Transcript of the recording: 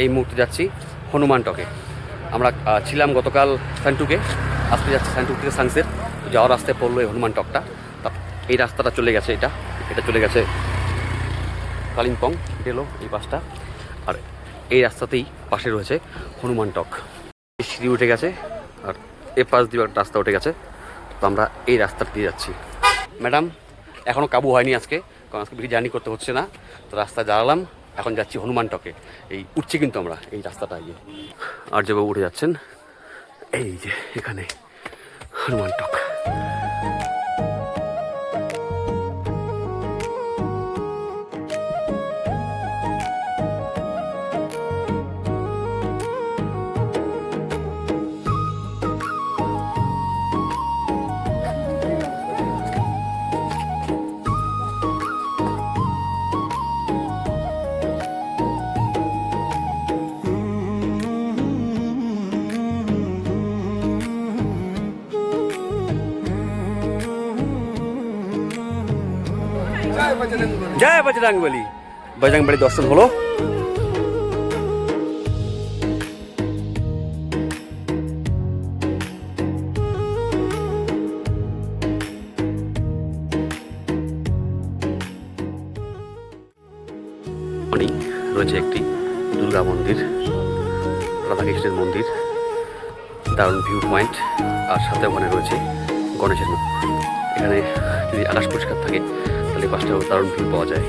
এই মুহূর্তে যাচ্ছি হনুমান টকে। আমরা ছিলাম গতকাল সানটুকে, আজকে যাচ্ছি সানটুক থেকে সানসেট। যাওয়ার রাস্তায় পড়লো এই হনুমান টকটা। এই রাস্তাটা চলে গেছে, এটা চলে গেছে কালিম্পং, গেলো এই পাশটা। আর এই রাস্তাতেই পাশে রয়েছে হনুমান টক। এই সিঁড়ি উঠে গেছে আর এ পাশ দিয়ে একটা রাস্তা উঠে গেছে। তো আমরা এই রাস্তাটা দিয়ে যাচ্ছি। ম্যাডাম এখনও কাবু হয়নি আজকে, কারণ আজকে বেশি জার্নি করতে হচ্ছে না। তো রাস্তায় দাঁড়ালাম, এখন যাচ্ছি হনুমান টকে। এই উঠছি কিন্তু আমরা এই রাস্তাটা গিয়ে। আর যে বাবু উঠে যাচ্ছেন, এই যে এখানে হনুমান টক। জয় বজরংবলী। বজরংবলী দর্শন হলো। রয়েছে একটি দুর্গা মন্দির, রাধাকৃষ্ণের মন্দির, দারুণ ভিউ পয়েন্ট। আর সাথে ওখানে রয়েছে গণেশের মুখ। এখানে যদি আকাশ পরিষ্কার থাকে তাহলে পাশটাও দারুণ ভিউ পাওয়া যায়।